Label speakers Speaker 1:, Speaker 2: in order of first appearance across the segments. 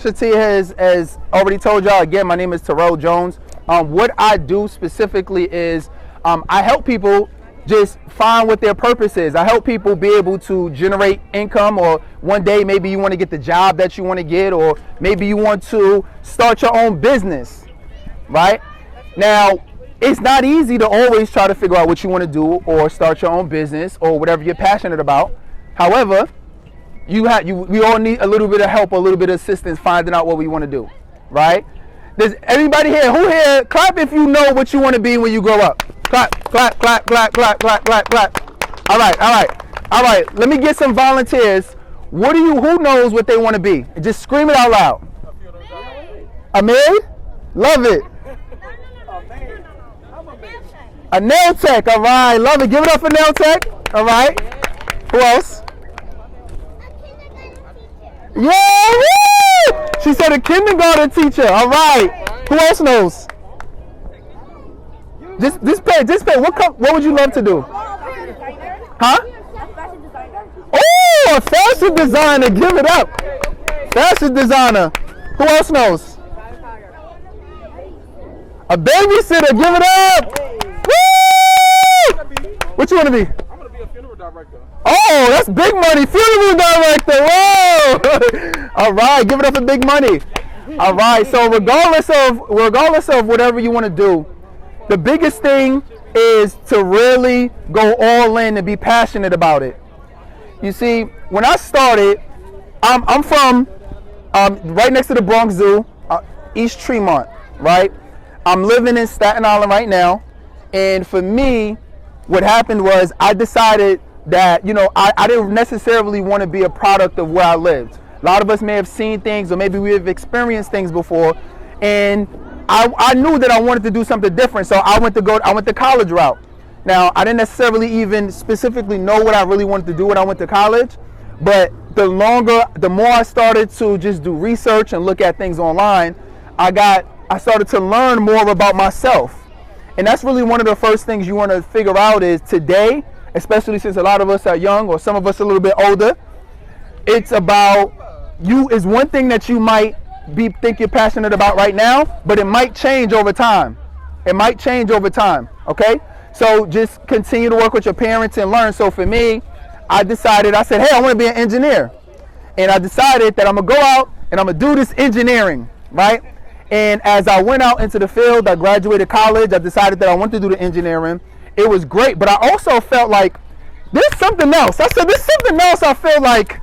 Speaker 1: Shatia has already told y'all, again, my name is Terrell Jones. What I do specifically is I help people just find what their purpose is. I help people be able to generate income, or one day maybe you want to get the job that you want to get, or maybe you want to start your own business, right? Now, it's not easy to always try to figure out what you want to do or start your own business or whatever you're passionate about. However, we all need a little bit of help, a little bit of assistance finding out what we want to do, right? Does everybody here, clap if you know what you want to be when you grow up. Clap, clap, clap, clap, clap, clap, clap, clap. All right. Let me get some volunteers. Who knows what they want to be? Just scream it out loud. A maid? Love it. A nail tech, all right. Love it. Give it up for nail tech. All right. Who else? Yeah, woo! She said a kindergarten teacher. All right. Who else knows? Just pay. What would you love to do? Huh? Oh, a fashion designer. Give it up. Fashion designer. Who else knows? A babysitter. Give it up. Woo! What you want to be?
Speaker 2: I'm going to be a funeral director.
Speaker 1: Oh, that's big money. Funeral director. Whoa! All right, give it up for big money. All right. So regardless of whatever you want to do, the biggest thing is to really go all in and be passionate about it. You see, when I started, I'm from right next to the Bronx Zoo, East Tremont, right? I'm living in Staten Island right now, and for me, what happened was I decided that, I didn't necessarily want to be a product of where I lived. A lot of us may have seen things, or maybe we have experienced things before, and I knew that I wanted to do something different, so I went the college route. Now, I didn't necessarily even specifically know what I really wanted to do when I went to college, but the more I started to just do research and look at things online, I started to learn more about myself. And that's really one of the first things you want to figure out is today, especially since a lot of us are young or some of us a little bit older, it's about you is one thing that you might think you're passionate about right now, but it might change over time. Okay? So just continue to work with your parents and learn. So for me, I said, hey, I want to be an engineer. And I decided that I'm going to go out and I'm going to do this engineering, right? And as I went out into the field, I graduated college, I decided that I wanted to do the engineering. It was great, but I also felt like there's something else. I said, there's something else I feel like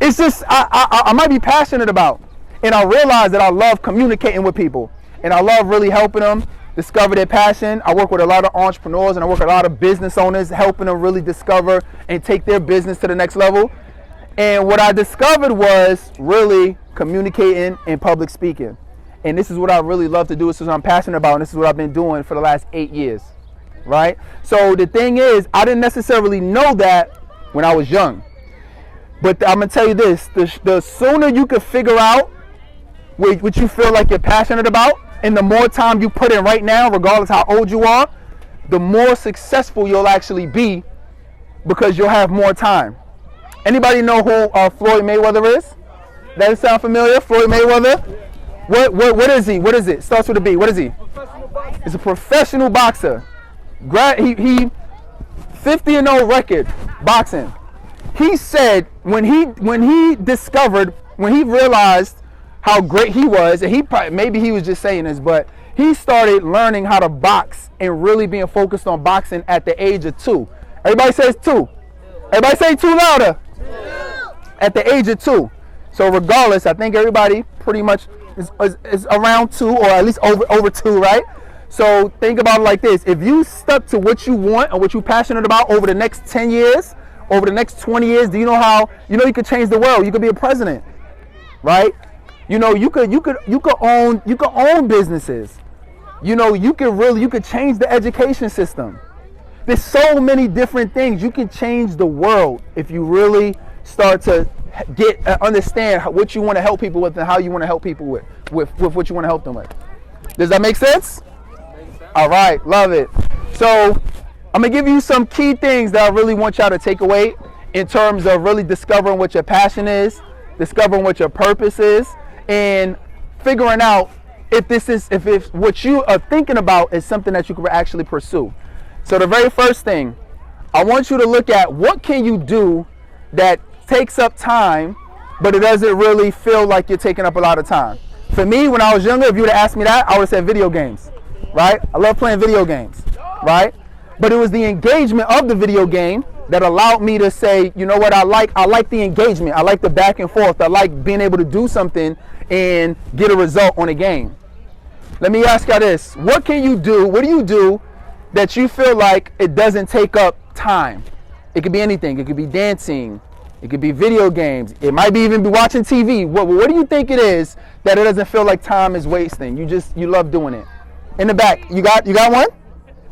Speaker 1: it's just, I might be passionate about. And I realized that I love communicating with people. And I love really helping them discover their passion. I work with a lot of entrepreneurs and I work with a lot of business owners, helping them really discover and take their business to the next level. And what I discovered was really communicating and public speaking. And this is what I really love to do. This is what I'm passionate about. And this is what I've been doing for the last 8 years, right? So the thing is, I didn't necessarily know that when I was young. But I'm going to tell you this, the sooner you can figure out what you feel like you're passionate about, and the more time you put in right now, regardless how old you are, the more successful you'll actually be because you'll have more time. Anybody know who Floyd Mayweather is? That sound familiar? Floyd Mayweather? What is he? What is it? Starts with a B. What is he? He's a professional boxer. He 50-0 record boxing. He said when he realized how great he was, and maybe he was just saying this, but he started learning how to box and really being focused on boxing at the age of 2. Everybody says 2. Everybody say 2 louder. 2. At the age of 2. So regardless, I think everybody pretty much is around 2 or at least over 2, right? So think about it like this. If you stuck to what you want and what you're passionate about over the next 10 years, over the next 20 years, do you know how, you could change the world. You could be a president, right? You could own businesses. You could change the education system. There's so many different things. You can change the world if you really start to understand what you want to help people with and how you want to help people with what you want to help them with. Does that make sense? All right, love it. So I'm gonna give you some key things that I really want y'all to take away in terms of really discovering what your passion is, discovering what your purpose is, and figuring out if what you are thinking about is something that you can actually pursue. So the very first thing, I want you to look at what can you do that takes up time, but it doesn't really feel like you're taking up a lot of time. For me, when I was younger, if you would have asked me that, I would have said video games, right? I love playing video games, right? But it was the engagement of the video game that allowed me to say, you know what, I like the engagement. I like the back and forth. I like being able to do something and get a result on a game. Let me ask y'all this. What do you do that you feel like it doesn't take up time? It could be anything. It could be dancing. It could be video games. It might be even be watching TV. What do you think it is that it doesn't feel like time is wasting? You love doing it. In the back, you got one?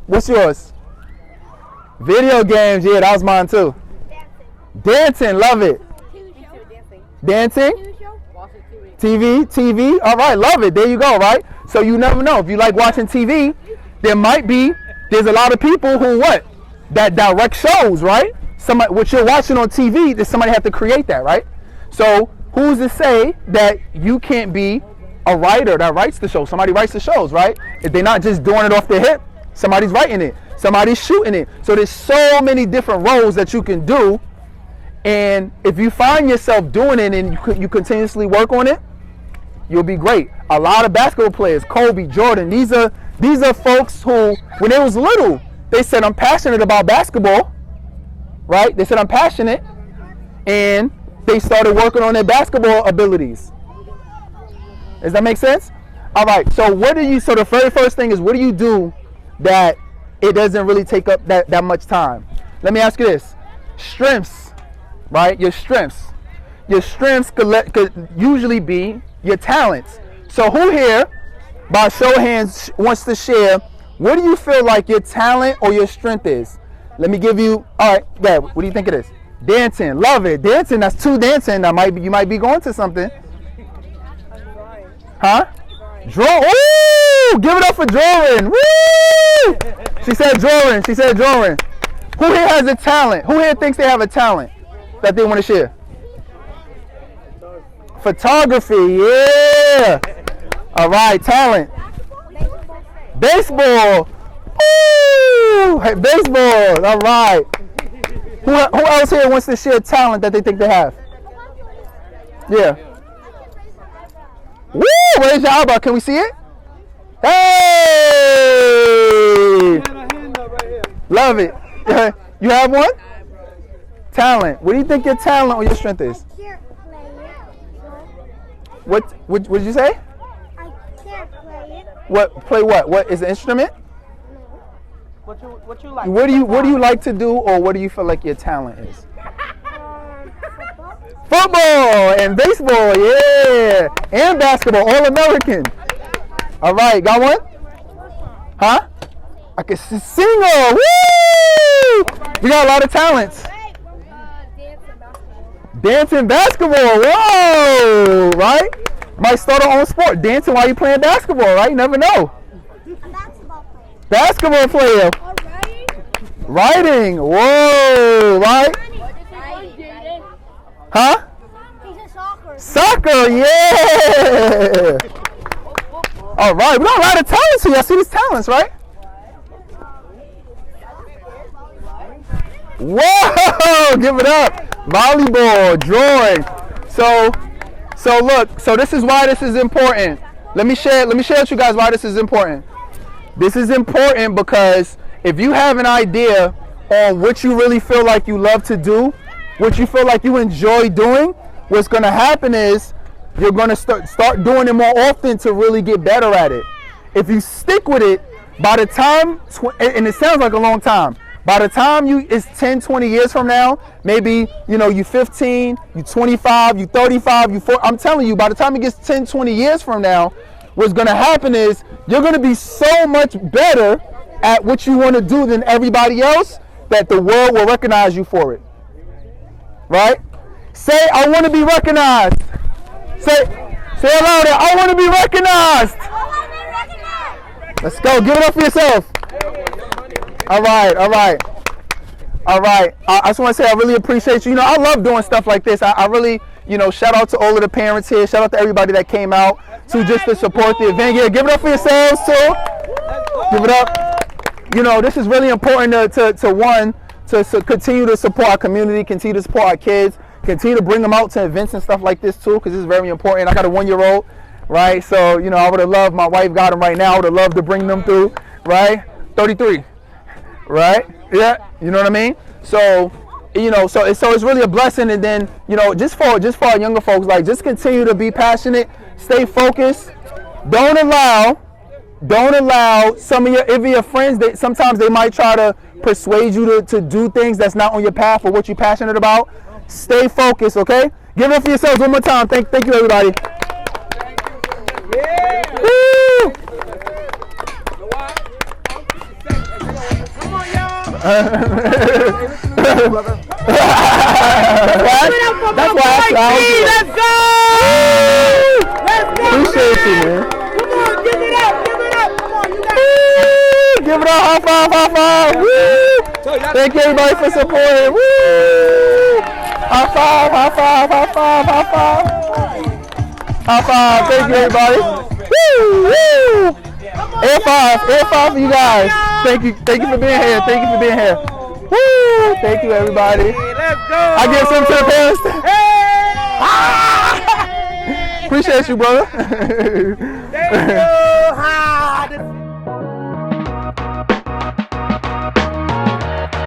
Speaker 1: What's yours? Video games. Yeah, that was mine too. Dancing, love it. Dancing? TV. All right, love it. There you go, right? So you never know. If you like watching TV, there's a lot of people who that direct shows, right? What you're watching on TV, does somebody have to create that, right? So who's to say that you can't be a writer that writes the show? Somebody writes the shows, right? If they're not just doing it off their hip, somebody's writing it, somebody's shooting it. So there's so many different roles that you can do, and if you find yourself doing it and you continuously work on it, you'll be great. A lot of basketball players, Kobe, Jordan, these are folks who, when they was little, they said, I'm passionate about basketball, right? They said, I'm passionate, and they started working on their basketball abilities. Does that make sense? All right, so the very first thing is, what do you do that it doesn't really take up that much time? Let me ask you this. Strengths, right? Your strengths could usually be your talents. So who here, by show of hands, wants to share, what do you feel like your talent or your strength is? Let me give you, all right, yeah, what do you think it is? Dancing, love it. Dancing, that's two dancing. You might be going to something. Huh? Draw. Ooh, give it up for drawing. Woo! She said drawing. Who here has a talent? Who here thinks they have a talent that they want to share? Photography, yeah. All right, talent. Baseball. Ooh, hey, baseball. All right. Who else here wants to share talent that they think they have? Yeah. Woo! Where's your eyebrow? Can we see it? Hey! Love it. You have one? Talent. What do you think your talent or your strength is? What did you say?
Speaker 2: I can't play it.
Speaker 1: Play what? What is the instrument?
Speaker 3: What you like?
Speaker 1: What do you like to do, or what do you feel like your talent is? Football and baseball, yeah, and basketball, all American. All right, got one? Huh? I can sing. Woo! We got a lot of talents. Dancing, basketball. Whoa! Right? Might start our own sport. Dancing while you playing basketball, right? You never know. Basketball player. Writing. Whoa! Right? Huh? Soccer, yeah! All right, we got a lot of talents here. Y'all see these talents, right? Whoa! Give it up. Volleyball, drawing. So look. So this is why this is important. Let me share with you guys why this is important. This is important because if you have an idea on what you really feel like you love to do, what you feel like you enjoy doing, what's going to happen is you're going to start doing it more often to really get better at it. If you stick with it, by the time, and it sounds like a long time, by the time it's 10, 20 years from now, maybe, you 15, you 25, you 35, you 40, I'm telling you, by the time it gets 10, 20 years from now, what's going to happen is you're going to be so much better at what you want to do than everybody else that the world will recognize you for it. Right? Say, I want to be recognized. Say it louder. I want to be recognized. Let's go. Give it up for yourself. All right. I just want to say I really appreciate you. I love doing stuff like this. I really, you know, shout out to all of the parents here. Shout out to everybody that came out just to support the event. Yeah, give it up for yourselves too. Give it up. You know, this is really important to continue to support our community, continue to support our kids, continue to bring them out to events and stuff like this too, because it's very important. I got a 1-year-old, right? So, you know, I would have loved, my wife got him right now. I would have loved to bring them through, right? 33, right? Yeah, you know what I mean? So, you know, so it's really a blessing. And then, you know, just for our younger folks, like, just continue to be passionate, stay focused. Don't allow some of your friends, that sometimes they might try to persuade you to do things that's not on your path or what you're passionate about. Stay focused, okay? Give it up for yourselves one more time. Thank you, everybody.
Speaker 3: Yeah.
Speaker 1: Woo!
Speaker 3: Come on, y'all.
Speaker 1: That's why I
Speaker 3: Let's go. Let's go.
Speaker 1: appreciate you, man.
Speaker 3: Come on, give it up. Give it up. Come on, you got it.
Speaker 1: Give it up, high five, high five. Woo! Thank you, everybody, for supporting. Woo! High five, high five, high five, high five. High five. Thank you, everybody. Woo! Woo! Air five for you guys. Thank you for being here. Thank you for being here. Woo! Thank you, everybody.
Speaker 3: Let's go.
Speaker 1: I give some to the parents.
Speaker 3: Hey!
Speaker 1: Appreciate you, brother.
Speaker 3: Thank you. Hi.